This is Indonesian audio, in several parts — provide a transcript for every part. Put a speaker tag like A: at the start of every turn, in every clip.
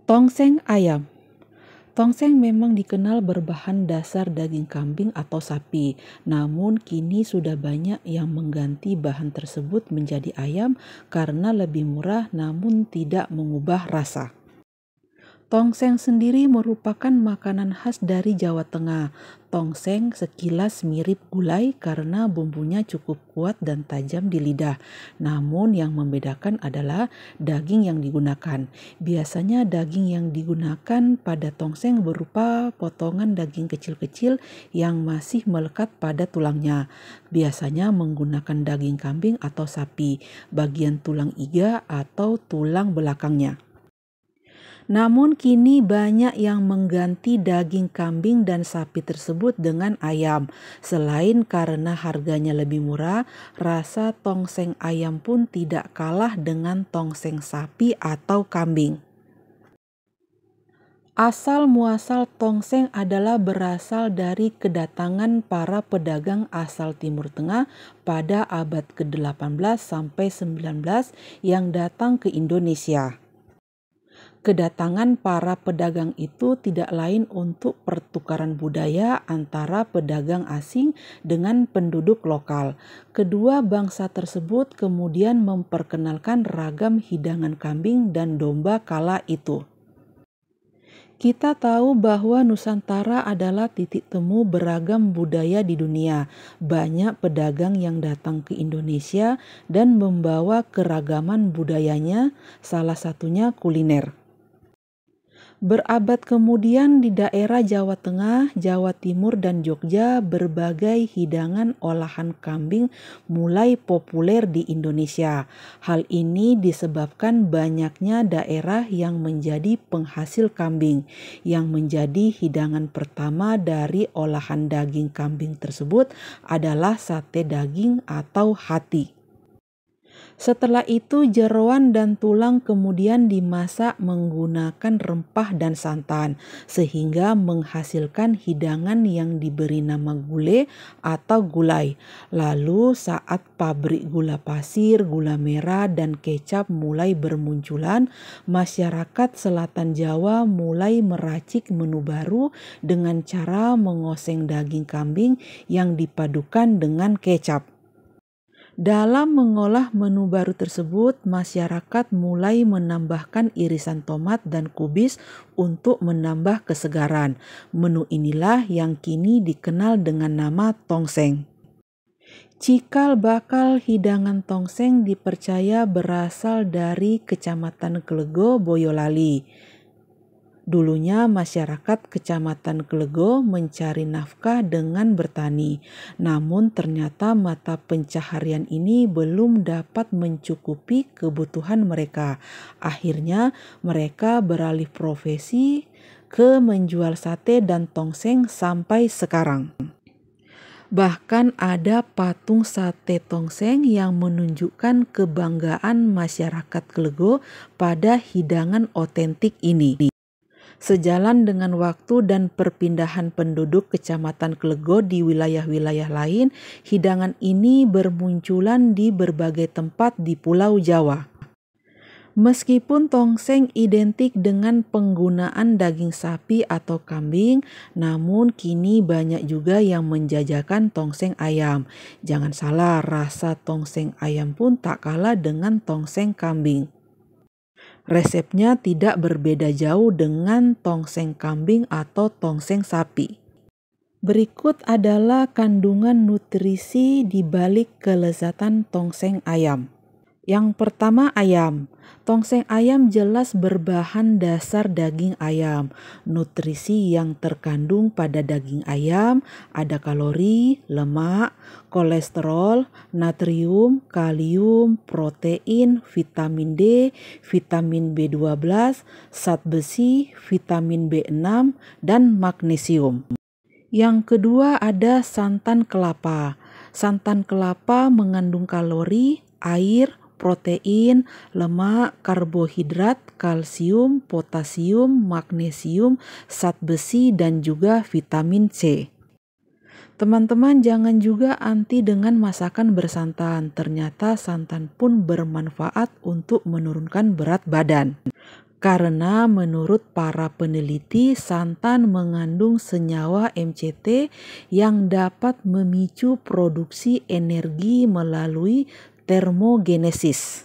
A: Tongseng ayam. Tongseng memang dikenal berbahan dasar daging kambing atau sapi, namun kini sudah banyak yang mengganti bahan tersebut menjadi ayam karena lebih murah namun tidak mengubah rasa. Tongseng sendiri merupakan makanan khas dari Jawa Tengah. Tongseng sekilas mirip gulai karena bumbunya cukup kuat dan tajam di lidah. Namun yang membedakan adalah daging yang digunakan. Biasanya daging yang digunakan pada tongseng berupa potongan daging kecil-kecil yang masih melekat pada tulangnya. Biasanya menggunakan daging kambing atau sapi, bagian tulang iga atau tulang belakangnya. Namun kini banyak yang mengganti daging kambing dan sapi tersebut dengan ayam. Selain karena harganya lebih murah, rasa tongseng ayam pun tidak kalah dengan tongseng sapi atau kambing. Asal muasal tongseng adalah berasal dari kedatangan para pedagang asal Timur Tengah pada abad ke-18 sampai 19 yang datang ke Indonesia. Kedatangan para pedagang itu tidak lain untuk pertukaran budaya antara pedagang asing dengan penduduk lokal. Kedua bangsa tersebut kemudian memperkenalkan ragam hidangan kambing dan domba kala itu. Kita tahu bahwa Nusantara adalah titik temu beragam budaya di dunia. Banyak pedagang yang datang ke Indonesia dan membawa keragaman budayanya, salah satunya kuliner. Berabad kemudian di daerah Jawa Tengah, Jawa Timur, dan Jogja berbagai hidangan olahan kambing mulai populer di Indonesia. Hal ini disebabkan banyaknya daerah yang menjadi penghasil kambing. Yang menjadi hidangan pertama dari olahan daging kambing tersebut adalah sate daging atau hati. Setelah itu jeroan dan tulang kemudian dimasak menggunakan rempah dan santan sehingga menghasilkan hidangan yang diberi nama gulai atau gulai. Lalu saat pabrik gula pasir, gula merah, dan kecap mulai bermunculan, masyarakat selatan Jawa mulai meracik menu baru dengan cara mengoseng daging kambing yang dipadukan dengan kecap. Dalam mengolah menu baru tersebut, masyarakat mulai menambahkan irisan tomat dan kubis untuk menambah kesegaran. Menu inilah yang kini dikenal dengan nama tongseng. Cikal bakal hidangan tongseng dipercaya berasal dari Kecamatan Klego, Boyolali. Dulunya masyarakat Kecamatan Klego mencari nafkah dengan bertani, namun ternyata mata pencaharian ini belum dapat mencukupi kebutuhan mereka. Akhirnya mereka beralih profesi ke menjual sate dan tongseng sampai sekarang. Bahkan ada patung sate tongseng yang menunjukkan kebanggaan masyarakat Klego pada hidangan otentik ini. Sejalan dengan waktu dan perpindahan penduduk Kecamatan Klego di wilayah-wilayah lain, hidangan ini bermunculan di berbagai tempat di Pulau Jawa. Meskipun tongseng identik dengan penggunaan daging sapi atau kambing, namun kini banyak juga yang menjajakan tongseng ayam. Jangan salah, rasa tongseng ayam pun tak kalah dengan tongseng kambing. Resepnya tidak berbeda jauh dengan tongseng kambing atau tongseng sapi. Berikut adalah kandungan nutrisi di balik kelezatan tongseng ayam. Yang pertama, ayam. Tongseng ayam jelas berbahan dasar daging ayam. Nutrisi yang terkandung pada daging ayam ada kalori, lemak, kolesterol, natrium, kalium, protein, vitamin D, vitamin B12, zat besi, vitamin B6, dan magnesium. Yang kedua ada santan kelapa. Santan kelapa mengandung kalori, air, protein, lemak, karbohidrat, kalsium, potasium, magnesium, zat besi, dan juga vitamin C. Teman-teman jangan juga anti dengan masakan bersantan. Ternyata santan pun bermanfaat untuk menurunkan berat badan. Karena menurut para peneliti, santan mengandung senyawa MCT yang dapat memicu produksi energi melalui termogenesis.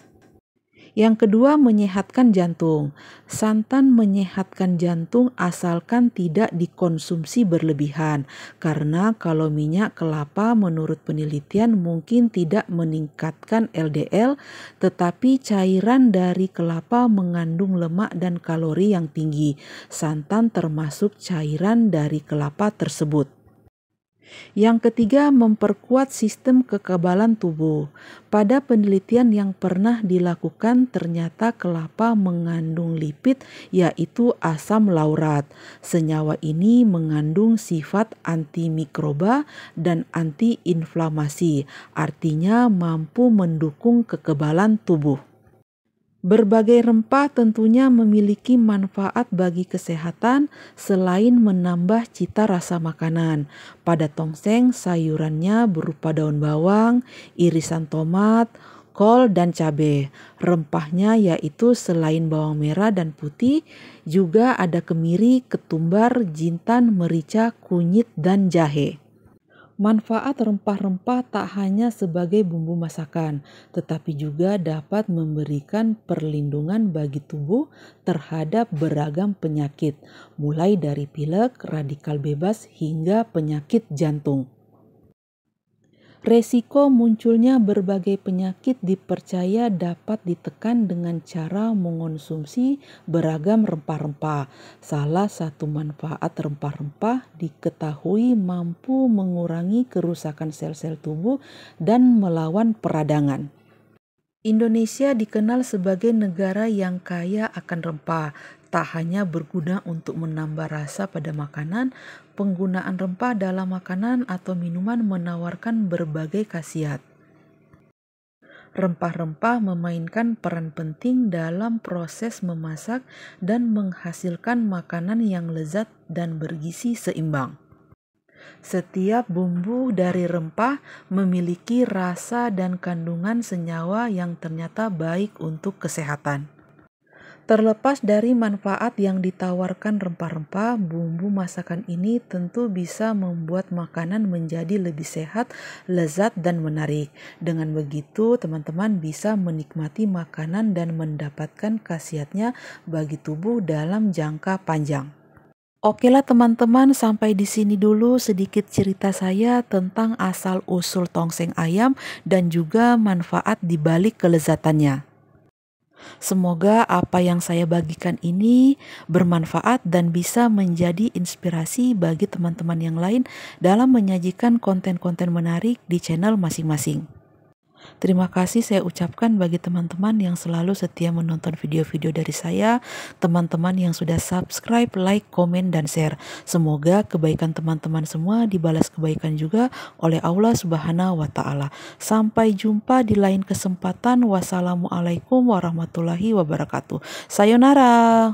A: Yang kedua, menyehatkan jantung. Santan menyehatkan jantung asalkan tidak dikonsumsi berlebihan. Karena kalau minyak kelapa menurut penelitian mungkin tidak meningkatkan LDL, tetapi cairan dari kelapa mengandung lemak dan kalori yang tinggi. Santan termasuk cairan dari kelapa tersebut. Yang ketiga, memperkuat sistem kekebalan tubuh. Pada penelitian yang pernah dilakukan, ternyata kelapa mengandung lipid, yaitu asam laurat. Senyawa ini mengandung sifat antimikroba dan antiinflamasi, artinya mampu mendukung kekebalan tubuh. Berbagai rempah tentunya memiliki manfaat bagi kesehatan selain menambah cita rasa makanan. Pada tongseng, sayurannya berupa daun bawang, irisan tomat, kol, dan cabai. Rempahnya yaitu selain bawang merah dan putih, juga ada kemiri, ketumbar, jintan, merica, kunyit, dan jahe. Manfaat rempah-rempah tak hanya sebagai bumbu masakan, tetapi juga dapat memberikan perlindungan bagi tubuh terhadap beragam penyakit, mulai dari pilek, radikal bebas, hingga penyakit jantung. Resiko munculnya berbagai penyakit dipercaya dapat ditekan dengan cara mengonsumsi beragam rempah-rempah. Salah satu manfaat rempah-rempah diketahui mampu mengurangi kerusakan sel-sel tubuh dan melawan peradangan. Indonesia dikenal sebagai negara yang kaya akan rempah. Tak hanya berguna untuk menambah rasa pada makanan, penggunaan rempah dalam makanan atau minuman menawarkan berbagai khasiat. Rempah-rempah memainkan peran penting dalam proses memasak dan menghasilkan makanan yang lezat dan bergizi seimbang. Setiap bumbu dari rempah memiliki rasa dan kandungan senyawa yang ternyata baik untuk kesehatan. Terlepas dari manfaat yang ditawarkan rempah-rempah, bumbu masakan ini tentu bisa membuat makanan menjadi lebih sehat, lezat, dan menarik. Dengan begitu, teman-teman bisa menikmati makanan dan mendapatkan khasiatnya bagi tubuh dalam jangka panjang. Oke lah teman-teman, sampai di sini dulu sedikit cerita saya tentang asal-usul tongseng ayam dan juga manfaat di balik kelezatannya. Semoga apa yang saya bagikan ini bermanfaat dan bisa menjadi inspirasi bagi teman-teman yang lain dalam menyajikan konten-konten menarik di channel masing-masing. Terima kasih saya ucapkan bagi teman-teman yang selalu setia menonton video-video dari saya, teman-teman yang sudah subscribe, like, komen, dan share. Semoga kebaikan teman-teman semua dibalas kebaikan juga oleh Allah Subhanahu wa Ta'ala. Sampai jumpa di lain kesempatan. Wassalamualaikum warahmatullahi wabarakatuh. Sayonara.